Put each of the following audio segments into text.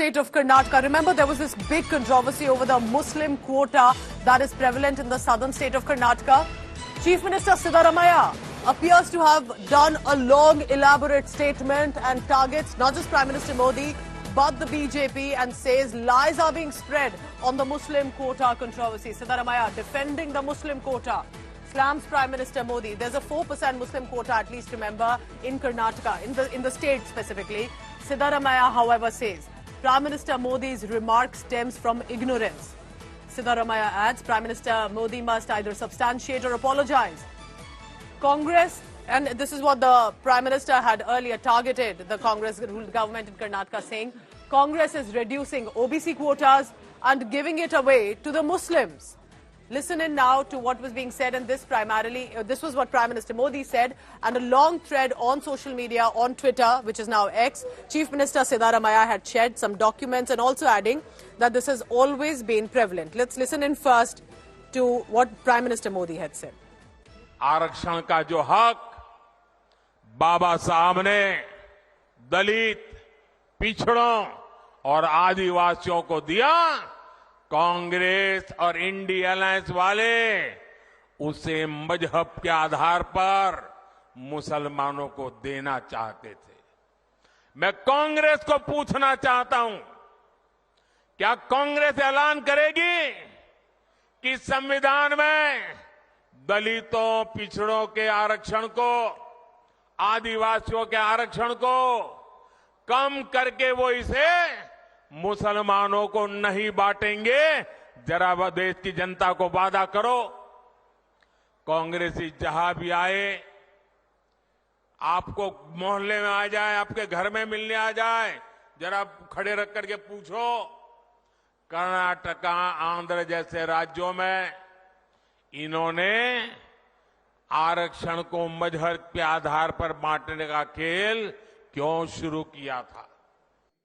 state of Karnataka. Remember, there was this big controversy over the Muslim quota that is prevalent in the southern state of Karnataka. Chief Minister Siddaramaiah appears to have done a long, elaborate statement and targets not just Prime Minister Modi, but the BJP, and says lies are being spread on the Muslim quota controversy. Siddaramaiah defending the Muslim quota slams Prime Minister Modi. There's a 4% Muslim quota, at least remember, in Karnataka, in the state specifically. Siddaramaiah, however, says Prime Minister Modi's remark stems from ignorance. Siddaramaiah adds Prime Minister Modi must either substantiate or apologize. Congress, and this is what the Prime Minister had earlier targeted the Congress-ruled government in Karnataka, saying Congress is reducing OBC quotas and giving it away to the Muslims. Listen in now to what was being said, and this was what Prime Minister Modi said, and a long thread on social media, on Twitter, which is now X. Chief Minister Siddaramaiah had shared some documents and also adding that this has always been prevalent. Let's listen in first to what Prime Minister Modi had said. आरक्षण का जो हक बाबा साहब ने दलित, पिछड़ों और आदिवासियों को दिया, कांग्रेस और इंडी अलायंस वाले उसे मजहब के आधार पर मुसलमानों को देना चाहते थे। मैं कांग्रेस को पूछना चाहता हूं, क्या कांग्रेस ऐलान करेगी कि संविधान में दलितों, पिछड़ों के आरक्षण को, आदिवासियों के आरक्षण को कम करके वो इसे मुसलमानों को नहीं बांटेंगे? जरा वह देश की जनता को वादा करो। कांग्रेसी जहां भी आए, आपको मोहल्ले में आ जाए, आपके घर में मिलने आ जाए, जरा खड़े रख करके पूछो, कर्नाटका, आंध्र जैसे राज्यों में इन्होंने आरक्षण को मजहब के आधार पर बांटने का खेल क्यों शुरू किया था?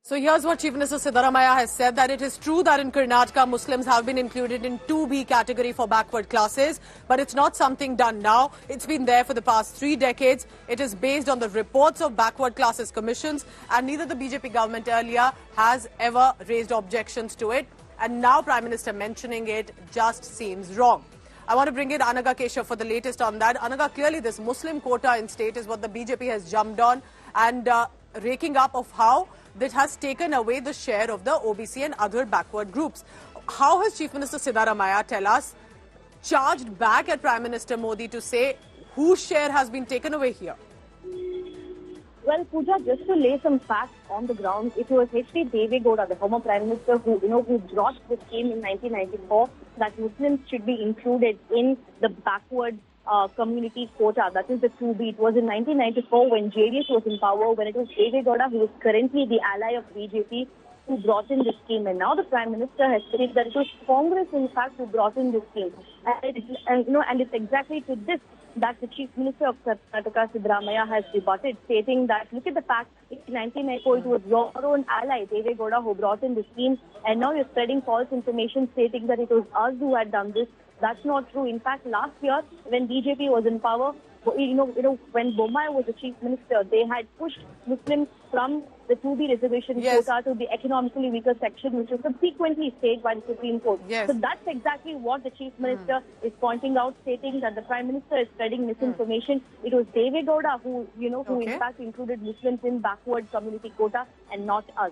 So here's what Chief Minister Siddaramaiah has said, that it is true that in Karnataka Muslims have been included in 2B category for backward classes, but it's not something done now. It's been there for the past 3 decades. It is based on the reports of backward classes commissions, and neither the BJP government earlier has ever raised objections to it. And now Prime Minister mentioning it just seems wrong. I want to bring in Anaga Keshav for the latest on that. Anaga, clearly this Muslim quota in state is what the BJP has jumped on, and raking up of how that has taken away the share of the OBC and other backward groups. How has Chief Minister Siddaramaiah, tell us, charged back at Prime Minister Modi to say whose share has been taken away here? Well, Pooja, just to lay some facts on the ground, it was H.D. Deve Gowda, the former Prime Minister, who brought the scheme in 1994 that Muslims should be included in the backward community quota, that is the 2B. It was in 1994 when JDS was in power, when it was Deve Gowda, who is currently the ally of BJP, who brought in this scheme. And now the Prime Minister has said that it was Congress, in fact, who brought in this scheme. And it's exactly to this that the Chief Minister of Karnataka, Siddaramaiah, has rebutted, stating that, look at the fact, in 1994, it was your own ally, Deve Gowda, who brought in the scheme, and now you're spreading false information, stating that it was us who had done this. That's not true. In fact, last year, when BJP was in power, when Bommai was the Chief Minister, they had pushed Muslims from the 2B reservation quota to the economically weaker section, which was subsequently stayed by the Supreme Court. Yes. So that's exactly what the Chief Minister is pointing out, stating that the Prime Minister is spreading misinformation. It was Deve Gowda who in fact included Muslims in backward community quota and not us.